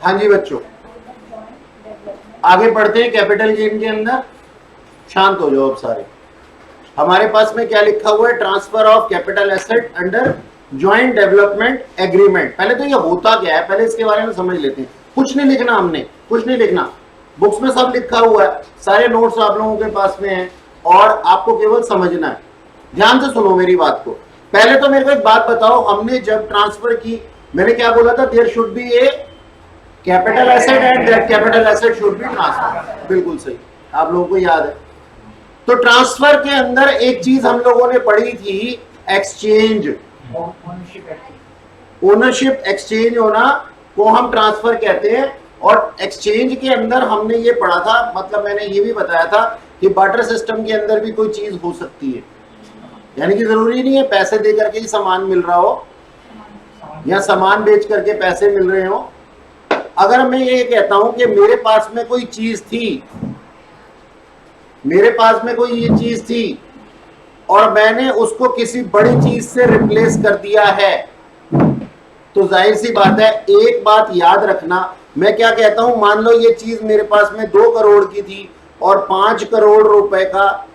हाँ जी बच्चों, आगे बढ़ते हैं कैपिटल गेन के अंदर। शांत हो जाओ अब सारे। हमारे पास में क्या लिखा हुआ है, transfer of capital asset under joint development agreement. पहले तो ये होता क्या है, पहले इसके बारे में समझ लेते हैं। कुछ नहीं लिखना, हमने कुछ नहीं लिखना, बुक्स में सब लिखा हुआ है, सारे नोट्स आप लोगों के पास में हैं और आपको केवल समझना है। ध्यान से सुनो मेरी बात को। पहले तो मेरे को एक बात बताओ, हमने जब ट्रांसफर की, मैंने क्या बोला था, there should be a capital asset and that capital asset should be transfer. बिल्कुल सही, आप लोगों को याद है। तो ट्रांसफर के अंदर एक चीज हम लोगों ने पढ़ी थी, एक्सचेंज, ओनरशिप एक्सचेंज होना को हम ट्रांसफर कहते हैं। और एक्सचेंज के अंदर हमने ये पढ़ा था, मतलब मैंने ये भी बताया था कि बार्टर सिस्टम के अंदर भी कोई चीज हो सकती है, यानी कि जरूरी नहीं है पैसे दे करके ही सामान मिल रहा हो या सामान बेच करके पैसे मिल रहे हो। अगर मैं ये कहता हूं कि मेरे पास में कोई चीज थी, मेरे पास में कोई ये चीज थी और मैंने उसको किसी बड़ी चीज से रिप्लेस कर दिया है, तो जाहिर सी बात है, एक बात याद रखना, मैं क्या कहता हूं, मान लो ये चीज मेरे पास में 2 करोड़ की थी और 5 करोड़ रुपए का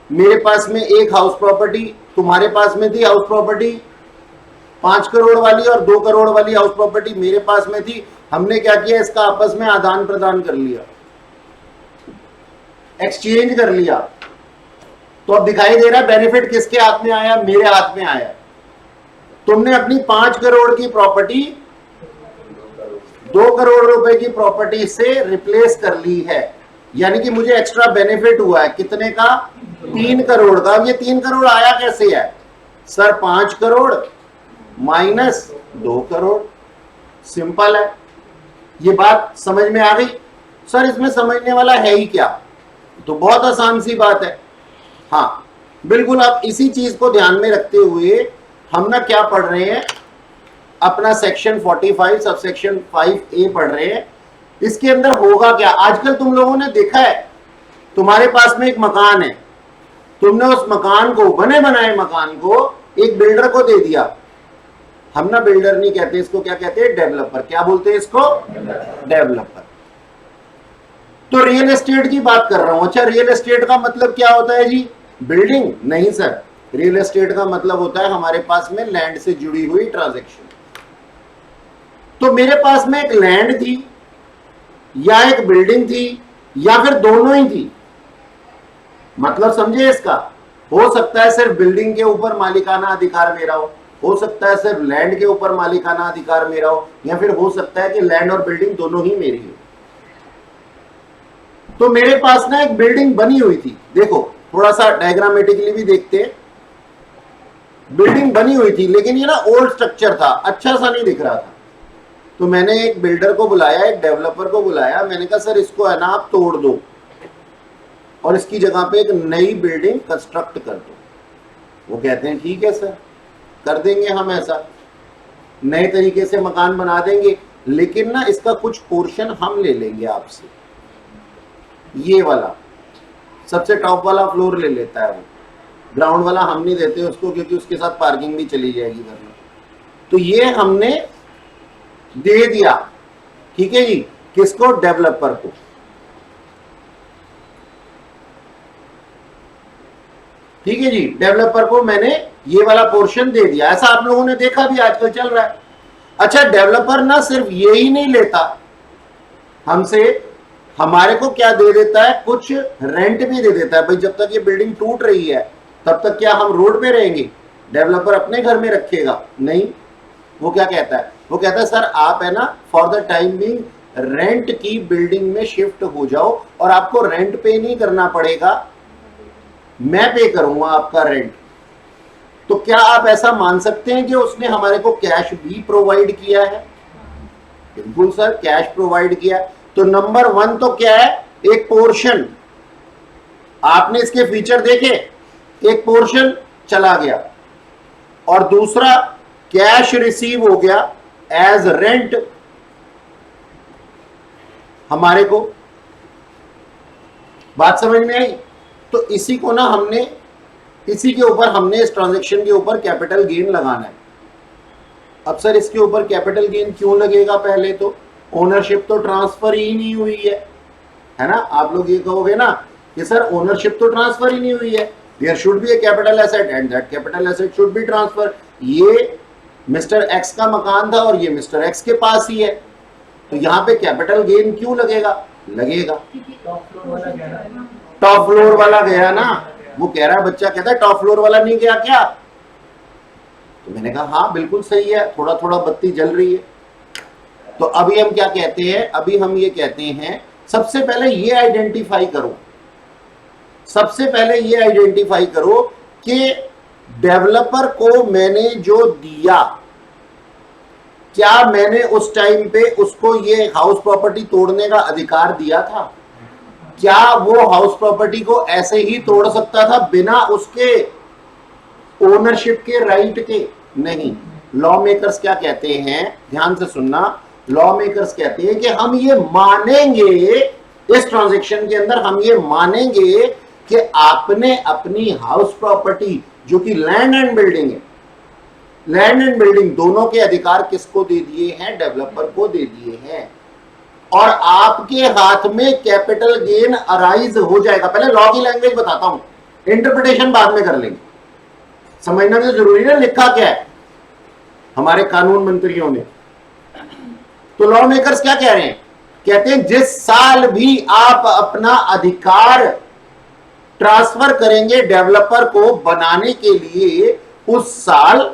मेरे पास में एक हाउस प्रॉपर्टी, तुम्हारे पास में थी हाउस प्रॉपर्टी 5 करोड़ वाली और 2 करोड़ वाली हाउस प्रॉपर्टी मेरे पास में थी। हमने क्या किया, इसका आपस में आदान प्रदान कर लिया, एक्सचेंज कर लिया। तो अब दिखाई दे रहा है बेनिफिट किसके हाथ में आया, मेरे हाथ में आया। तुमने अपनी 5 करोड़ की प्रॉपर्टी 2 करोड़ रुपए की प्रॉपर्टी से रिप्लेस कर ली है, यानी कि मुझे एक्स्ट्रा बेनिफिट हुआ है, कितने का, 3 करोड़ का। अब ये 3 करोड़ आया कैसे है sir, 5 crore minus 2 crore, simple है। ये बात समझ में आ गई सर, इसमें समझने वाला है ही क्या, तो बहुत आसान सी बात है। हाँ बिल्कुल, आप इसी चीज को ध्यान में रखते हुए हम ना क्या पढ़ रहे हैं, अपना सेक्शन 45 सब सेक्शन 5A पढ़ रहे हैं। इसके अंदर होगा क्या, आजकल तुम लोगों ने देखा है, तुम्हारे पास में एक मकान है, तुमने उस मकान को, बने बनाए मकान को एक बिल्डर को दे दिया। हम ना बिल्डर नहीं कहते इसको, क्या कहते हैं, डेवलपर। क्या बोलते हैं इसको, डेवलपर। तो रियल एस्टेट की बात कर रहा हूं। अच्छा, रियल एस्टेट का मतलब क्या होता है जी, बिल्डिंग नहीं सर, रियल एस्टेट का मतलब होता है हमारे पास में लैंड से जुड़ी हुई ट्रांजैक्शन। तो मेरे पास में एक लैंड थी या एक बिल्डिंग थी या फिर दोनों ही थी, मतलब समझे इसका। हो सकता है सिर्फ बिल्डिंग के ऊपर मालिकाना अधिकार मेरा हो सकता है सिर्फ लैंड के ऊपर मालिकाना अधिकार मेरा हो, या फिर हो सकता है कि लैंड और बिल्डिंग दोनों ही मेरी हो। तो मेरे पास ना एक बिल्डिंग बनी हुई थी, देखो थोड़ा सा डायग्रामेटिकली भी देखते हैं। बिल्डिंग बनी हुई थी लेकिन ये ना ओल्ड स्ट्रक्चर था, अच्छा सा नहीं दिख रहा था। तो मैंने एक बिल्डर को बुलाया, एक डेवलपर को बुलाया, मैंने कहा सर इसको है ना आप तोड़ दो और इसकी जगह पे एक नई बिल्डिंग कंस्ट्रक्ट कर दो। वो कहते हैं ठीक है सर, कर देंगे हम, ऐसा नए तरीके से मकान बना देंगे, लेकिन ना इसका कुछ पोर्शन हम ले लेंगे आपसे। ये वाला सबसे टॉप वाला फ्लोर ले लेता है वो, ग्राउंड वाला हम नहीं देते उसको, क्योंकि उसके साथ पार्किंग भी चली जाएगी घर में। तो ये हमने दे दिया, ठीक है जी, किसको, डेवलपर को। ठीक है जी, डेवलपर को मैंने ये वाला पोर्शन दे दिया। ऐसा आप लोगों ने देखा भी आजकल चल रहा है। अच्छा, डेवलपर ना सिर्फ ये ही नहीं लेता हमसे, हमारे को क्या दे देता है, कुछ रेंट भी दे देता है। भाई जब तक ये बिल्डिंग टूट रही है तब तक क्या हम रोड पे रहेंगे, डेवलपर अपने घर में रखेगा नहीं। वो क्या कहता है, वो कहता है सर आप है ना for the time being rent की बिल्डिंग में शिफ्ट हो जाओ और आपको रेंट पे नहीं करना पड़ेगा, मैं पे करूंगा आपका रेंट। तो क्या आप ऐसा मान सकते हैं कि उसने हमारे को कैश भी प्रोवाइड किया है? बिल्कुल सर, कैश प्रोवाइड किया। तो नंबर 1 तो क्या है, एक पोर्शन, आपने इसके फीचर देखे, एक पोर्शन चला गया, और दूसरा कैश रिसीव हो गया एज रेंट हमारे को। बात समझ में आई? तो इसी को ना हमने, इसी के ऊपर हमने इस ट्रांजैक्शन के ऊपर कैपिटल गेन लगाना है। अब सर इसके ऊपर कैपिटल गेन क्यों लगेगा, पहले तो ओनरशिप तो ट्रांसफर ही नहीं हुई है ना। आप लोग ये कहोगे ना कि सर ओनरशिप तो ट्रांसफर ही नहीं हुई है, there should be a capital asset and that capital asset should be transfer. ये मिस्टर एक्स का मकान था और ये मिस्टर एक्स के पास ही है, तो यहां पे कैपिटल गेन क्यों लगेगा? लगेगा। टॉप फ्लोर वाला गया ना, वो कह रहा है, बच्चा कहता है टॉप फ्लोर वाला नहीं गया क्या? तो मैंने कहा हाँ बिल्कुल सही है, थोड़ा थोड़ा बत्ती जल रही है। तो अभी हम क्या कहते हैं, अभी हम ये कहते हैं सबसे पहले ये आइडेंटिफाई करो, सबसे पहले ये आइडेंटिफाई करो कि डेवलपर को मैंने जो दिया, क्या मैंने उस टाइम पे उसको ये हाउस प्रॉपर्टी तोड़ने का अधिकार दिया था? क्या वो हाउस प्रॉपर्टी को ऐसे ही तोड़ सकता था बिना उसके ओनरशिप के राइट के? नहीं। लॉ मेकर्स क्या कहते हैं, ध्यान से सुनना, लॉ मेकर्स कहते हैं कि हम ये मानेंगे, इस ट्रांजैक्शन के अंदर हम ये मानेंगे कि आपने अपनी हाउस प्रॉपर्टी जो कि लैंड एंड बिल्डिंग है, लैंड एंड बिल्डिंग दोनों के अधिकार किसको दे दिए हैं? डेवलपर को दे दिए हैं, और आपके हाथ में कैपिटल गेन अराइज हो जाएगा। पहले लॉ की लैंग्वेज बताता हूं, इंटरप्रिटेशन बाद में कर लेंगे, समझना भी तो जरूरी है लिखा क्या है हमारे कानून मंत्रियों ने। तो लॉ मेकर्स क्या कह रहे हैं? कहते हैं जिस साल भी आप अपना अधिकार ट्रांसफर करेंगे डेवलपर को बनाने के लिए, उस साल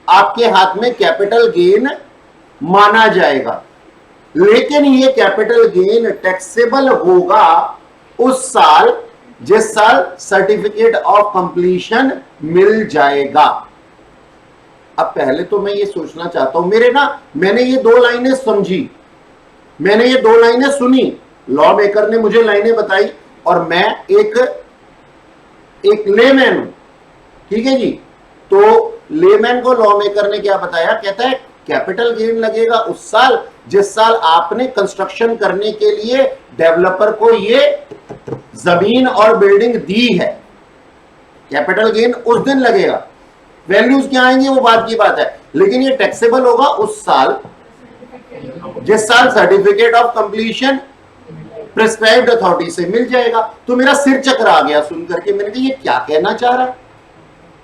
आपके हाथ में कैपिटल गेन माना जाएगा। लेकिन ये कैपिटल गेन टैक्सेबल होगा उस साल जिस साल सर्टिफिकेट ऑफ कंप्लीशन मिल जाएगा। अब पहले तो मैं ये सोचना चाहता हूं, मैंने ये दो लाइनें समझी, मैंने ये दो लाइनें सुनी, लॉ मेकर ने मुझे लाइनें बताई, और मैं एक लेमैन हूं, ठीक है जी। तो लेमैन को लॉ मेकर ने क्या बताया? कहता है कैपिटल गेन लगेगा उस साल जिस साल आपने कंस्ट्रक्शन करने के लिए डेवलपर को ये जमीन और बिल्डिंग दी है। कैपिटल गेन उस दिन लगेगा, वैल्यूज क्या आएंगे वो बात की बात है, लेकिन ये टैक्सेबल होगा उस साल जिस साल certificate of completion prescribed authority से मिल जाएगा। तो मेरा सिर चकरा गया सुन करके, मैंने कहा ये क्या कहना चाह रहा है?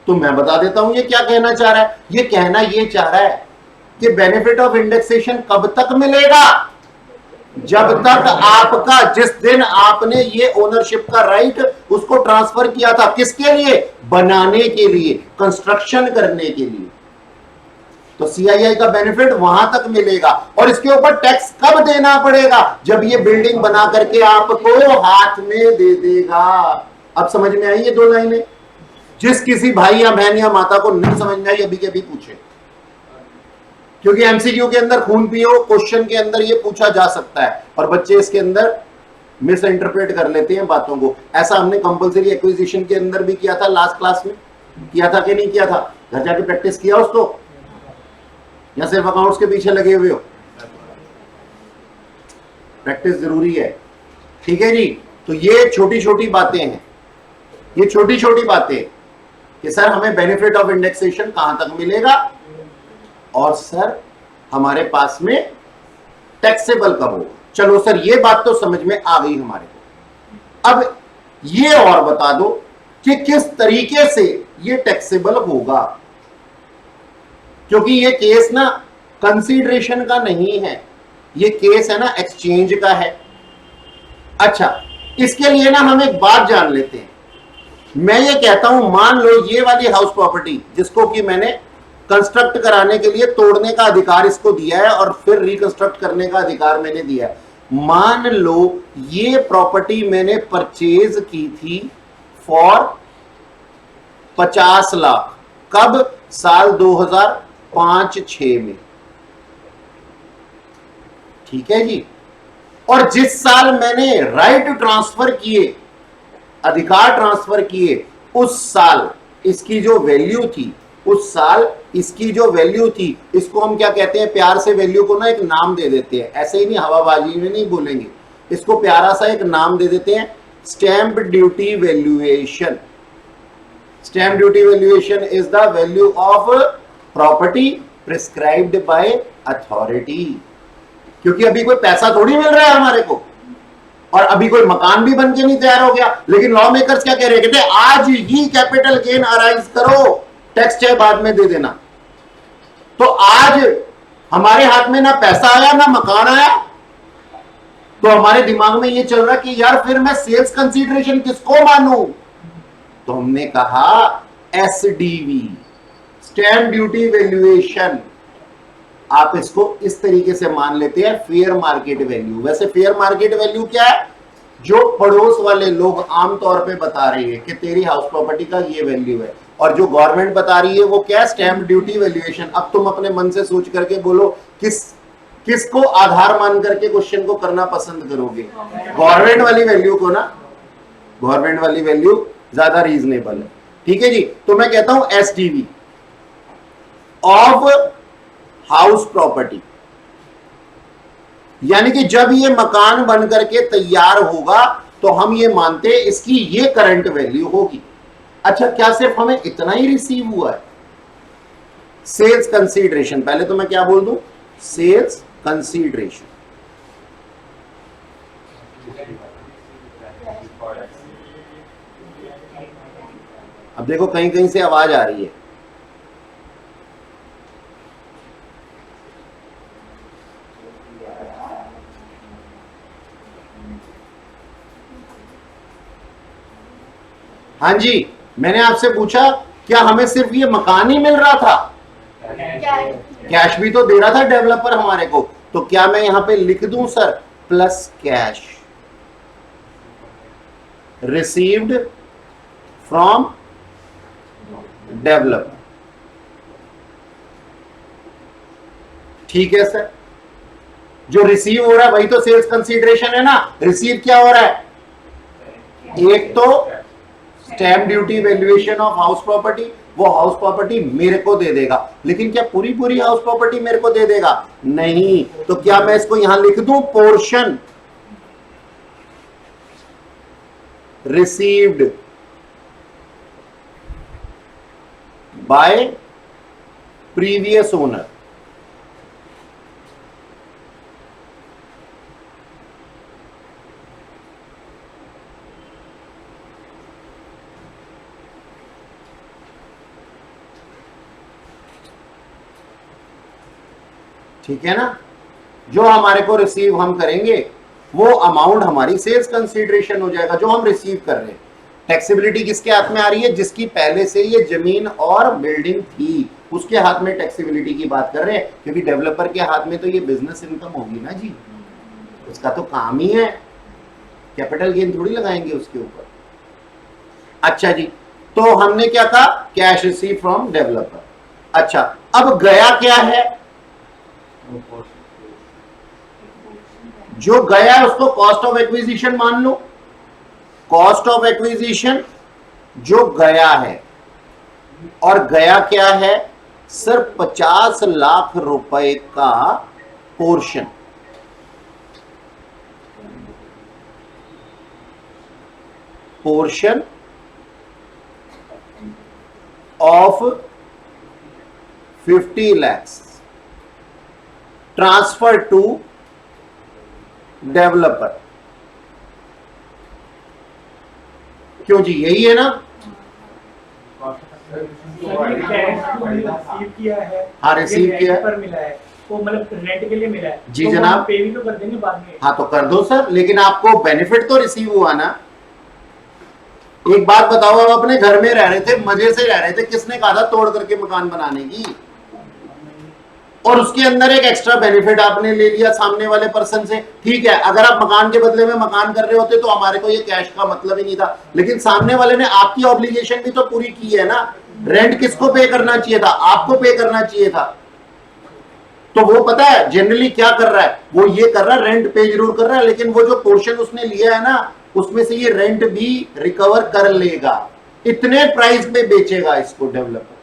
तो मैं बता देता हूं ये क्या कहना चाह रहा है। ये कहना ये चाह रहा है कि बेनिफिट ऑफ इंडेक्सेशन कब तक मिलेगा? जब तक आपका, जिस दिन आपने ये ओनरशिप का राइट उसको ट्रांसफर किया था, किसके लिए? बनाने के लिए, कंस्ट्रक्शन करने के लिए। तो सीआईआई का बेनिफिट वहां तक मिलेगा, और इसके ऊपर टैक्स कब देना पड़ेगा? जब ये बिल्डिंग बना करके आपको हाथ में दे देगा। अब समझ में आई ये दो लाइनें? जिस किसी भाई या बहन या माता को नहीं समझ में आई अभी के अभी पूछे, क्योंकि एमसीक्यू के अंदर खून पियो क्वेश्चन के अंदर ये पूछा जा सकता है, और बच्चे इसके अंदर मिस इंटरप्रेट कर लेते हैं बातों को। ऐसा हमने कंपलसरी एक्विजिशन के अंदर भी किया था, लास्ट क्लास में किया था कि नहीं किया था? घर जाके प्रैक्टिस किया उसको, या सिर्फ अकाउंट्स के पीछे लगे हुए हो? प्रैक्टिस जरूरी है, ठीक है जी। तो ये छोटी छोटी बातें हैं, ये छोटी छोटी बातें कि सर हमें बेनिफिट ऑफ इंडेक्सेशन कहां तक मिलेगा, और सर हमारे पास में टैक्सेबल कब होगा। चलो सर ये बात तो समझ में आ गई हमारे को। अब ये और बता दो कि किस तरीके से ये टैक्सेबल होगा, क्योंकि ये केस ना कंसीडरेशन का नहीं है, ये केस है ना एक्सचेंज का है। अच्छा, इसके लिए ना हम एक बात जान लेते हैं। मैं ये कहता हूं, मान लो ये वाली हाउस प्रॉपर्टी जिसको कि मैंने कंस्ट्रक्ट कराने के लिए तोड़ने का अधिकार इसको दिया है और फिर रिकंस्ट्रक्ट करने का अधिकार मैंने दिया है, मान लो ये प्रॉपर्टी मैंने परचेज की थी फॉर 50 लाख। कब? साल 2005-6 में, ठीक है जी। और जिस साल मैंने राइट ट्रांसफर किए, अधिकार ट्रांसफर किए, उस साल इसकी जो वैल्यू थी, उस साल इसकी जो वैल्यू थी, इसको हम क्या कहते हैं? प्यार से वैल्यू को ना एक नाम दे देते हैं, ऐसे ही नहीं हवाबाजी में नहीं बोलेंगे, इसको प्यारा सा एक नाम दे देते हैं, stamp duty valuation. Stamp duty valuation is the value of property prescribed by authority. क्योंकि अभी कोई पैसा थोड़ी मिल रहा है हमारे को, और अभी कोई मकान भी बन के नहीं तैयार हो गया। लेकिन लॉ मेकर्स क्या कह रहे हैं, कहते आज ही कैपिटल गेन अराइज करो, टैक्स चाहे बाद में दे देना। तो आज हमारे हाथ में ना पैसा आया ना मकान आया, तो हमारे दिमाग में ये चल रहा कि यार फिर मैं सेल्स कंसीडरेशन किसको मानूं। तो हमने कहा एसडीवी, स्टैम्प ड्यूटी वैल्यूएशन, आप इसको इस तरीके से मान लेते हैं फेयर मार्केट वैल्यू। वैसे फेयर मार्केट वैल्यू क्या है, जो पड़ोस वाले लोग आमतौर पे बता रहे हैं कि तेरी हाउस प्रॉपर्टी का ये वैल्यू है, और जो गवर्नमेंट बता रही है वो क्या है, स्टैम्प ड्यूटी वैल्यूएशन। अब तुम अपने मन से सोच करके बोलो किसको आधार मान करके क्वेश्चन को करना पसंद करोगे, गवर्नमेंट वाली वैल्यू को ना, गवर्नमेंट वाली वैल्यू ज्यादा रीजनेबल है। ठीक है जी, तो मैं कहता हूं एसडीवी ऑफ हाउस प्रॉपर्टी, यानी कि जब ये मकान बन करके तैयार होगा तो हम ये मानते हैं इसकी ये करंट वैल्यू होगी। अच्छा, क्या सिर्फ हमें इतना ही रिसीव हुआ है? सेल्स कंसीडरेशन, पहले तो मैं क्या बोल दूं, सेल्स कंसीडरेशन। अब देखो कहीं कहीं से आवाज आ रही है, हाँ जी, मैंने आपसे पूछा क्या हमें सिर्फ ये मकान ही मिल रहा था? कैश भी तो दे रहा था डेवलपर हमारे को। तो क्या मैं यहां पे लिख दूं sir, plus cash received from developer. ठीक है सर, जो रिसीव हो रहा है वही तो सेल्स कंसीडरेशन है ना। रिसीव क्या हो रहा है, एक तो stamp duty valuation of house property, वो हाउस प्रॉपर्टी मेरे को दे देगा, लेकिन क्या पूरी पूरी हाउस प्रॉपर्टी मेरे को दे देगा? नहीं। तो क्या मैं इसको यहां लिख दूं, portion received by previous owner. ठीक है ना, जो हमारे को रिसीव हम करेंगे वो अमाउंट हमारी सेल्स कंसीडरेशन हो जाएगा, जो हम रिसीव कर रहे हैं। टैक्सेबिलिटी किसके हाथ में आ रही है, जिसकी पहले से ये जमीन और बिल्डिंग थी उसके हाथ में टैक्सेबिलिटी की बात कर रहे हैं, क्योंकि डेवलपर के हाथ में तो ये बिजनेस इनकम होगी ना जी, उसका तो काम ही है, कैपिटल गेन थोड़ी लगाएंगे उसके ऊपर। अच्छा जी, तो हमने क्या कहा, कैश रिसीव फ्रॉम डेवलपर। अच्छा, अब गया क्या है, जो गया उसको कॉस्ट ऑफ एक्विजिशन मान लो। कॉस्ट ऑफ एक्विजिशन जो गया है, और गया क्या है सर, 50 लाख रुपए का portion. Portion of 50 lakhs transfer to developer. क्यों जी, यही है ना? रिसीव किया है, हाँ रिसीव किया पर मिला है, वो मतलब रेंट के लिए मिला है जी तो जनाब, पे भी तो कर देंगे बाद में। हाँ तो कर दो सर, लेकिन आपको बेनिफिट तो रिसीव हुआ ना। एक बात बताओ, आप अपने घर में रह रहे थे, मजे से रह रहे थे, किसने कहा था तोड़ करके मकान बनाने की? और उसके अंदर एक एक्स्ट्रा बेनिफिट आपने ले लिया सामने वाले पर्सन से। ठीक है, अगर आप मकान के बदले में मकान कर रहे होते तो हमारे को ये कैश का मतलब ही नहीं था, लेकिन सामने वाले ने आपकी ऑब्लिगेशन भी तो पूरी की है ना। रेंट किसको पे करना चाहिए था, आपको पे करना चाहिए था। तो वो पता है जनरली क्या कर रहा है, वो ये कर रहा है, रेंट पे जरूर कर रहा है, लेकिन वो जो पोर्शन उसने लिया है ना, उसमें से ये रेंट भी रिकवर कर लेगा, इतने प्राइस पे बेचेगा इसको डेवलपर।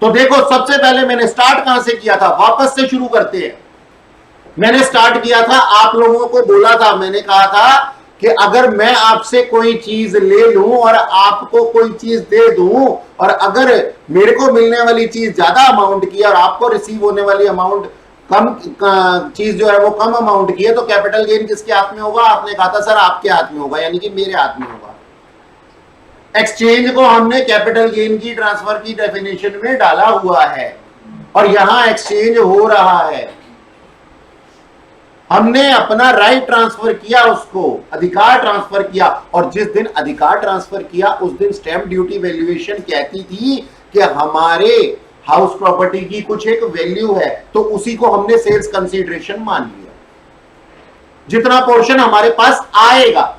तो देखो, सबसे पहले मैंने स्टार्ट कहां से किया था, वापस से शुरू करते हैं। मैंने स्टार्ट किया था, आप लोगों को बोला था, मैंने कहा था कि अगर मैं आपसे कोई चीज ले लूं और आपको कोई चीज दे दूं, और अगर मेरे को मिलने वाली चीज ज्यादा अमाउंट की और आपको रिसीव होने वाली अमाउंट चीज जो है वो कम अमाउंट की है, तो कैपिटल गेन किसके हाथ में होगा? आपने कहा था सर आपके हाथ में होगा, यानी कि मेरे हाथ में होगा। एक्सचेंज को हमने कैपिटल गेन की ट्रांसफर की डेफिनेशन में डाला हुआ है और यहां एक्सचेंज हो रहा है। हमने अपना राइट ट्रांसफर किया, उसको अधिकार ट्रांसफर किया, और जिस दिन अधिकार ट्रांसफर किया उस दिन स्टैंप ड्यूटी वैल्यूएशन कहती थी कि हमारे हाउस प्रॉपर्टी की कुछ एक वैल्यू है, तो उसी को हमने सेल्स कंसीडरेशन मान लिया। जितना पोर्शन हमारे पास आएगा,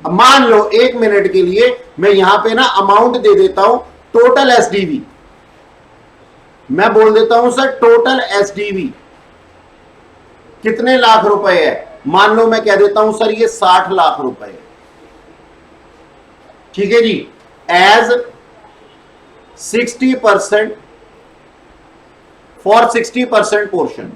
मान लो 1 मिनट के लिए मैं यहां पे ना अमाउंट दे देता हूं, टोटल एसडीवी, मैं बोल देता हूं सर टोटल एसडीवी कितने लाख रुपए है, मान लो मैं कह देता हूं सर ये 60 लाख रुपए है, ठीक है जी, एज 60% फॉर 60% पोर्शन।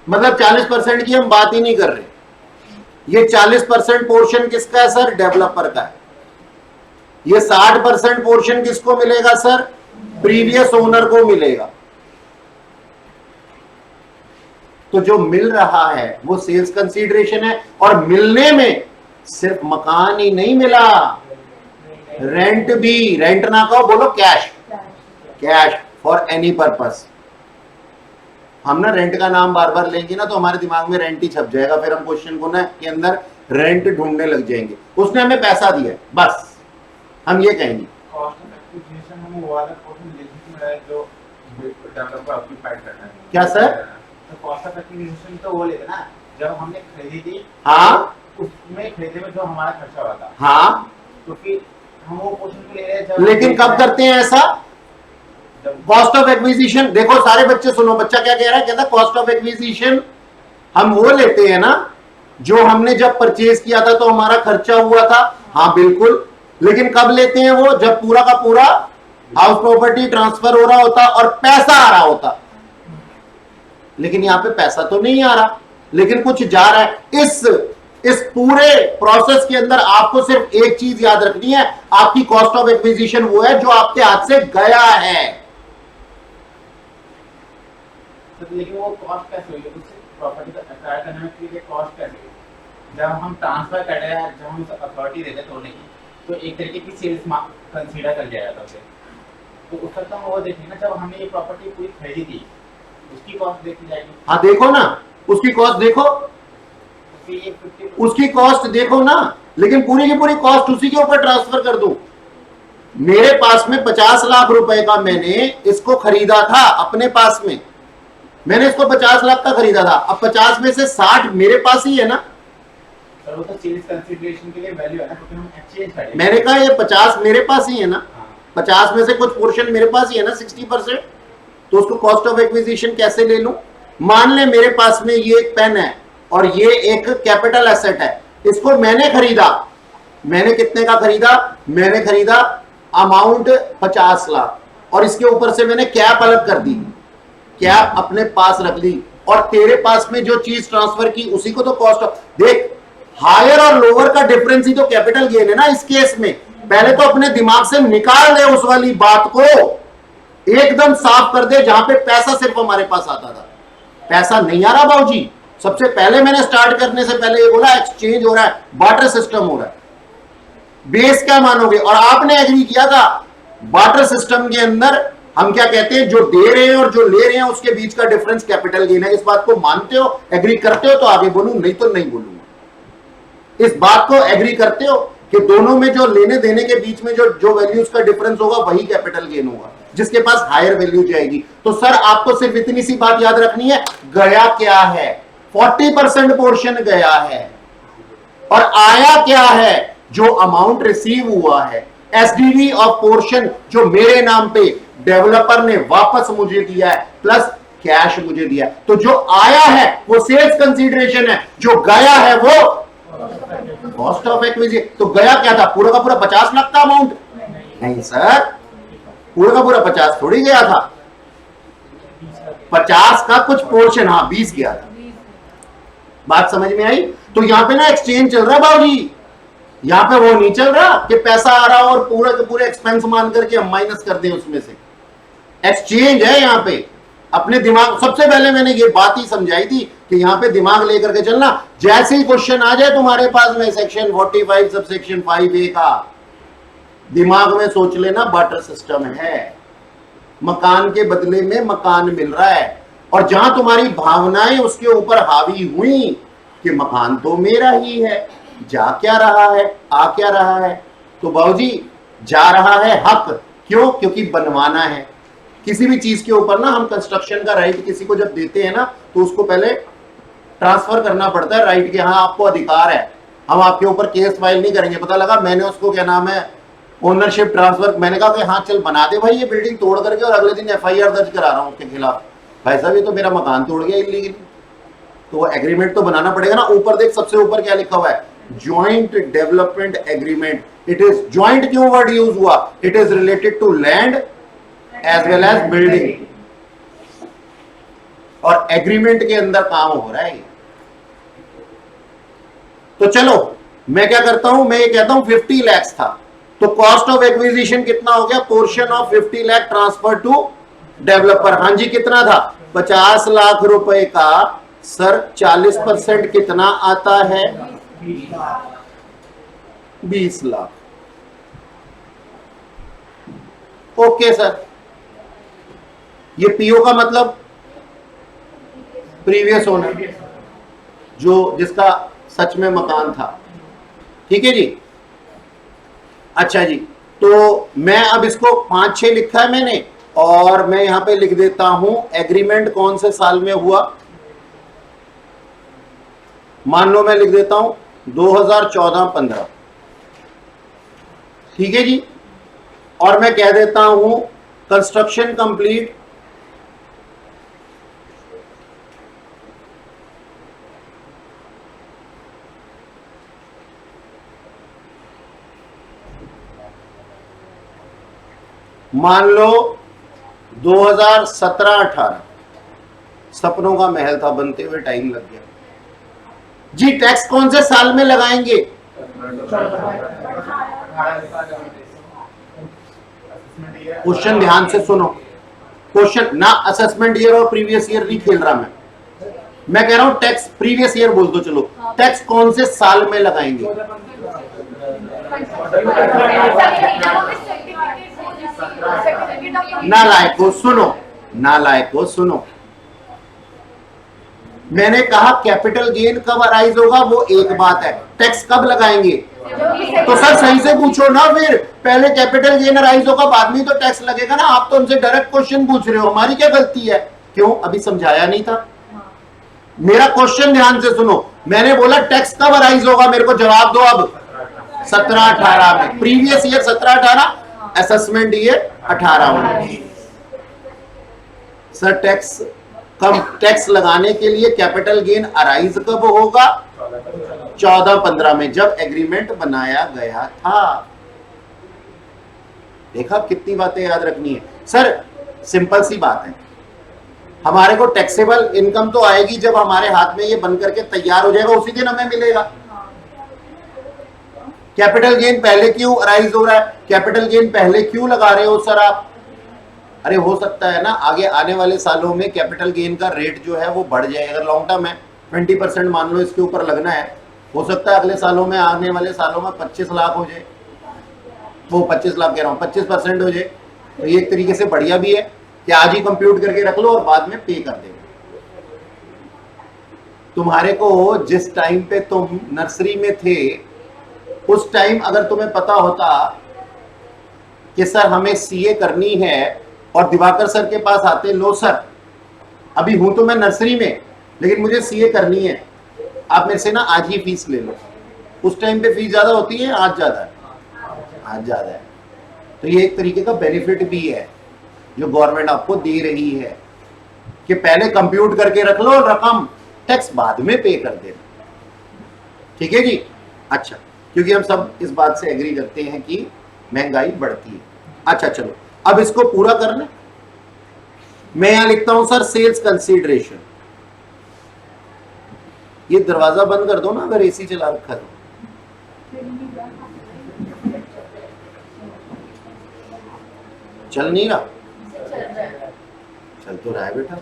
मतलब 40% की हम बात ही नहीं कर रहे, ये 40% पोर्शन किसका है सर? डेवलपर का है। ये 60% पोर्शन किसको मिलेगा सर? प्रीवियस ओनर को मिलेगा। तो जो मिल रहा है वो सेल्स कंसीडरेशन है, और मिलने में सिर्फ मकान ही नहीं मिला, रेंट भी, रेंट ना कहो, बोलो cash, cash for any purpose. हम ना रेंट का नाम बार बार लेंगे ना तो हमारे दिमाग में रेंट ही छप जाएगा, फिर हम क्वेश्चन को ना के अंदर रेंट ढूंढने लग जाएंगे। उसने हमें पैसा दिया, बस हम ये कहेंगे। क्या सर? कॉस्ट ऑफ एक्विजिशन तो वो लेते ना, जब हमने खरीदी थी, हाँ, उसमें खरीदे में जो हमारा खर्चा हुआ था, हाँ, तो फिर हम वो पोर्शन को ले रहे हैं जब, लेकिन कब करते हैं ऐसा? कॉस्ट ऑफ एक्विजिशन, देखो सारे बच्चे सुनो, बच्चा क्या कह रहा है, कहता कॉस्ट ऑफ एक्विजिशन हम वो लेते हैं ना जो हमने जब परचेज किया था तो हमारा खर्चा हुआ था, हाँ बिल्कुल, लेकिन कब लेते हैं वो? जब पूरा का पूरा हाउस प्रॉपर्टी ट्रांसफर हो रहा होता और पैसा आ रहा होता। लेकिन यहां पे पैसा तो नहीं आ रहा, लेकिन कुछ जा रहा है। इस पूरे प्रोसेस के अंदर आपको सिर्फ एक चीज याद रखनी है, आपकी कॉस्ट ऑफ एक्विजिशन वो है जो आपके हाथ से गया है। लेकिन वो कॉस्ट कैसे हुई? उससे प्रॉपर्टी का एक्वायर करने के लिए कॉस्ट कैसे हुई? जब हम ट्रांसफर कर रहे हैं, जब हम अथॉरिटी देते तोड़ने की, तो एक तरीके की सेल्स कंसीडर कर लिया जाता है। तो उस वक्त हम वो देखेंगे ना, जब हमने ये प्रॉपर्टी पूरी खरीदी थी उसकी कॉस्ट देखी जाएगी। हाँ देखो ना, उसकी कॉस्ट देखो, उसकी कॉस्ट देखो ना, लेकिन पूरी की पूरी कॉस्ट उसी के ऊपर ट्रांसफर कर दो। मेरे पास में 50 लाख रुपए का मैंने इसको खरीदा था, अपने पास में मैंने इसको 50 लाख का खरीदा था, अब 50 में से 60 मेरे पास ही है ना। सर वो तो सेल्स कंसीडरेशन के लिए वैल्यू है ना, क्योंकि हम एक्सचेंज करेंगे। मैंने कहा ये 50 मेरे पास ही है ना, 50 में से कुछ पोर्शन मेरे पास ही है ना, 60%, तो उसको कॉस्ट ऑफ एक्विजिशन कैसे ले लूं? मान ले मेरे पास में ये एक पेन है और ये एक कैपिटल एसेट है, इसको मैंने खरीदा, मैंने कितने का खरीदा? मैंने खरीदा अमाउंट 50 लाख, और इसके ऊपर से मैंने कैप अलग कर दी, कैप अपने पास रख ली, और तेरे पास में जो चीज ट्रांसफर की उसी को तो कॉस्ट ऑफ, देख हायर और लोअर का डिफरेंस ही तो कैपिटल गेन है ना इस केस में। पहले तो अपने दिमाग से निकाल दे उस वाली बात को, एकदम साफ कर दे जहां पे पैसा सिर्फ हमारे पास आता था। पैसा नहीं आ रहा बाबूजी, सबसे पहले मैंने स्टार्ट करने से पहले ये बोला एक्सचेंज हो रहा है, बार्टर सिस्टम हो रहा है, बेस क्या मानोगे? और आपने एग्री किया था बार्टर सिस्टम के अंदर हम क्या कहते हैं, जो दे रहे हैं और जो ले रहे हैं उसके बीच का डिफरेंस कैपिटल गेन है। इस बात को मानते हो, एग्री करते हो तो आगे बोलूं, नहीं तो नहीं बोलूंगा। इस बात को एग्री करते हो कि दोनों में जो लेने देने के बीच में जो वैल्यूज का डिफरेंस होगा वही कैपिटल गेन होगा, जिसके पास हायर वैल्यू जाएगी। तो सर आपको सिर्फ इतनी सी बात याद रखनी है, गया क्या है? 40% पोर्शन गया है, और आया क्या है? जो अमाउंट रिसीव हुआ है, एसडीवी ऑफ पोर्शन जो मेरे नाम पे डेवलपर ने वापस मुझे दिया है, प्लस कैश मुझे दिया है। तो जो आया है वो सेल्स कंसीडरेशन है, जो गया है वो कॉस्ट ऑफ एक्विजिशन। तो गया क्या था? पूरा का पूरा 50 लाख का अमाउंट? नहीं सर, पूरा का पूरा 50 थोड़ी गया था, 50 का कुछ पोर्शन, हाँ 20 गया था। बात समझ में आई? तो यहां पे ना एक्सचेंज चल रहा है बाबूजी, यहां पे वो नहीं चल रहा कि पैसा आ रहा और पूरा के पूरे एक्सपेंस मान करके हम माइनस कर दें उसमें से। एक्सचेंज है यहां पे। अपने दिमाग, सबसे पहले मैंने ये बात ही समझाई थी कि यहां पे दिमाग लेकर के चलना। जैसे ही क्वेश्चन आ जाए तुम्हारे पास में सेक्शन 45 सब सेक्शन 5A का, दिमाग में सोच लेना बार्टर सिस्टम है, मकान के बदले में मकान मिल रहा है। और जहां तुम्हारी भावनाएं उसके ऊपर हावी हुई कि मकान तो मेरा ही है, जा क्या रहा है आ क्या रहा है, तो बाबूजी जा रहा है हक। क्यों? क्योंकि बनवाना है। किसी भी चीज के ऊपर ना हम कंस्ट्रक्शन का राइट किसी को जब देते हैं ना, तो उसको पहले ट्रांसफर करना पड़ता है राइट के, हाँ आपको अधिकार है, हम आपके ऊपर केस फाइल नहीं करेंगे। पता लगा मैंने उसको क्या नाम है ओनरशिप ट्रांसफर, मैंने कहा कि हाँ चल बना दे भाई ये बिल्डिंग तोड़ करके, और अगले दिन FIR दर्ज करा रहा हूं उसके खिलाफ, भाई साहब ये तो मेरा मकान तोड़ गया इल्लीगली। तो वो एग्रीमेंट तो बनाना पड़ेगा ना। ऊपर देख, सबसे ऊपर क्या लिखा हुआ है, joint development agreement. It is joint, क्यों वर्ड यूज हुआ? It is related to land as well as building, और एग्रीमेंट के अंदर काम हो रहा है। तो चलो मैं क्या करता हूं, मैं ये कहता हूं 50 लाख था, तो कॉस्ट ऑफ एक्विजिशन कितना हो गया? Portion of 50 lakh transfer to developer. हाँ जी, कितना था? 50 लाख रुपए का सर 40% कितना आता है? 20 लाख। ओके सर, ये पीओ का मतलब प्रीवियस ओनर, जो जिसका सच में मकान था। ठीक है जी। अच्छा जी, तो मैं अब इसको 5-6 लिखा है मैंने, और मैं यहां पे लिख देता हूं एग्रीमेंट कौन से साल में हुआ। मान लो मैं लिख देता हूं 2014-15। ठीक है जी। और मैं कह देता हूं कंस्ट्रक्शन कंप्लीट मान लो 2017-18। सपनों का महल था, बनते हुए टाइम लग गया जी। टैक्स कौन से साल में लगाएंगे? क्वेश्चन ध्यान से सुनो, क्वेश्चन ना असेसमेंट ईयर और प्रीवियस ईयर नहीं खेल रहा मैं कह रहा हूं टैक्स प्रीवियस ईयर बोल दो। चलो, टैक्स कौन से साल में लगाएंगे? नालायको सुनो, नालायको सुनो, मैंने कहा कैपिटल गेन कब अराइज होगा वो एक बात है, टैक्स कब लगाएंगे? तो सर सही से पूछो ना, फिर पहले कैपिटल गेन अराइज होगा बाद में तो टैक्स लगेगा ना। आप तो हमसे डायरेक्ट क्वेश्चन पूछ रहे हो, हमारी क्या गलती है? क्यों अभी समझाया नहीं था? मेरा क्वेश्चन ध्यान से सुनो, मैंने बोला टैक्स कब अराइज होगा, मेरे को जवाब दो अब। 17-18 में, previous year 17-18, assessment year 18-19। Sir tax कम, टैक्स लगाने के लिए कैपिटल गेन अराइज कब होगा? 14-15 में, जब एग्रीमेंट बनाया गया था। देखा कितनी बातें याद रखनी है। सर सिंपल सी बात है, हमारे को टैक्सेबल इनकम तो आएगी जब हमारे हाथ में ये बन करके तैयार हो जाएगा, उसी दिन हमें मिलेगा। कैपिटल गेन पहले क्यों अराइज हो रहा है? कैपिटल गेन पहले क्यों लगा रहे हो सर आप? अरे हो सकता है ना आगे आने वाले सालों में कैपिटल गेन का रेट जो है वो बढ़ जाए। अगर लॉन्ग टर्म है 20% मान लो इसके ऊपर लगना है, हो सकता है अगले सालों में, आने वाले सालों में 25 लाख हो जाए, वो 25 लाख कह रहा हूँ 25% हो जाए। तो ये एक तरीके से बढ़िया भी है कि आज ही कंप्यूट करके रख लो और बाद में पे कर देंगे। तुम्हारे को जिस टाइम पे तुम नर्सरी में थे उस टाइम अगर तुम्हें पता होता कि सर हमें सीए करनी है और दिवाकर सर के पास आते, लो सर अभी हूं तो मैं नर्सरी में लेकिन मुझे सीए करनी है, आप मेरे से ना आज ही फीस ले लो। उस टाइम पे फीस ज्यादा होती है, आज ज्यादा है? आज ज्यादा है। तो ये एक तरीके का बेनिफिट भी है जो गवर्नमेंट आपको दे रही है कि पहले कंप्यूट करके रख लो, रकम टैक्स बाद में पे कर देना। ठीक है जी। अच्छा, क्योंकि हम सब इस बात से एग्री करते हैं कि महंगाई बढ़ती है। अच्छा चलो अब इसको पूरा करना, मैं यहां लिखता हूं सर सेल्स कंसीडरेशन। ये दरवाजा बंद कर दो ना अगर एसी चला रखा है। चल नहीं रहा? चल तो रहा है बेटा।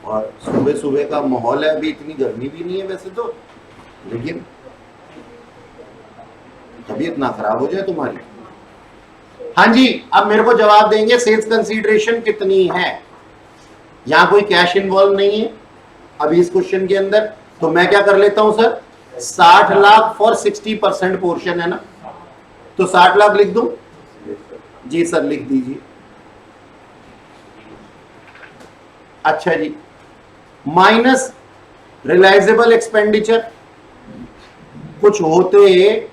और सुबह सुबह का माहौल है, अभी इतनी गर्मी भी नहीं है वैसे तो, लेकिन तबीयत ना खराब हो जाए तुम्हारी। हाँ जी, अब मेरे को जवाब देंगे सेल्स कंसीडरेशन कितनी है। यहां कोई कैश इन्वॉल्व नहीं है अभी इस क्वेश्चन के अंदर, तो मैं क्या कर लेता हूं सर, 60 लाख फॉर 60% पोर्शन है ना, तो 60 लाख लिख दूं? जी सर लिख दीजिए। अच्छा जी, माइनस रिलाइजेबल एक्सपेंडिचर, कुछ होते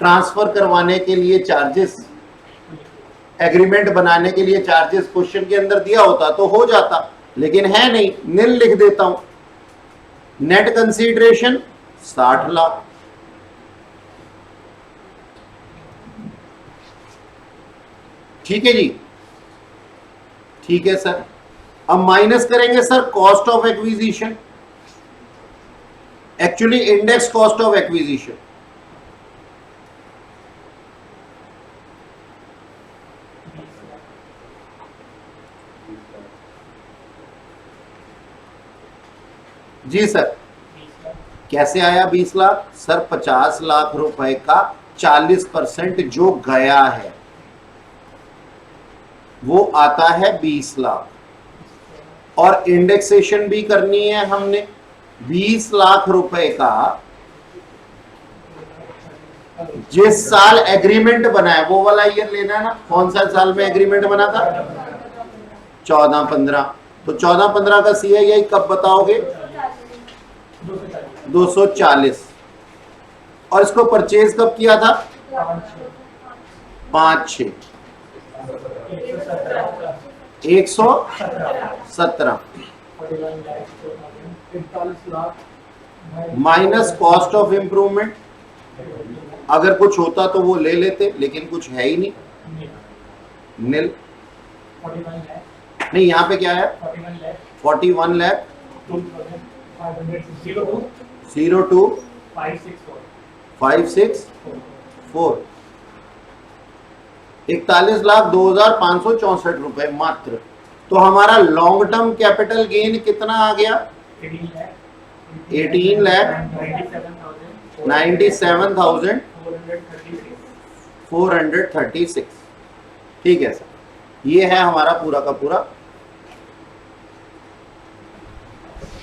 ट्रांसफर करवाने के लिए चार्जेस, एग्रीमेंट बनाने के लिए चार्जेस क्वेश्चन के अंदर दिया होता तो हो जाता, लेकिन है नहीं, नील लिख देता हूं। नेट कंसीडरेशन 60 लाख, ठीक है जी, ठीक है सर। अब माइनस करेंगे sir cost of acquisition, actually index cost of acquisition, जी सर। कैसे आया 20 लाख? सर 50 लाख रुपए का 40% जो गया है वो आता है 20 लाख, और इंडेक्सेशन भी करनी है हमने 20 लाख रुपए का। जिस साल एग्रीमेंट बना है वो वाला ईयर लेना है ना, कौन सा साल में एग्रीमेंट बना था? 14-15, तो 14-15 का CII कब बताओगे? 240। और इसको परचेज कब किया था? 5-6, 117 माइनस कॉस्ट ऑफ इंप्रूवमेंट। अगर कुछ होता तो वो ले लेते, लेकिन कुछ है ही नहीं, नील। नहीं, यहाँ पे क्या है? 41 लाख 02,564, 41,02,564 रुपए मात्र। तो हमारा लॉन्ग टर्म कैपिटल गेन कितना आ गया? 18,97,436। ठीक है सर, ये है हमारा पूरा का पूरा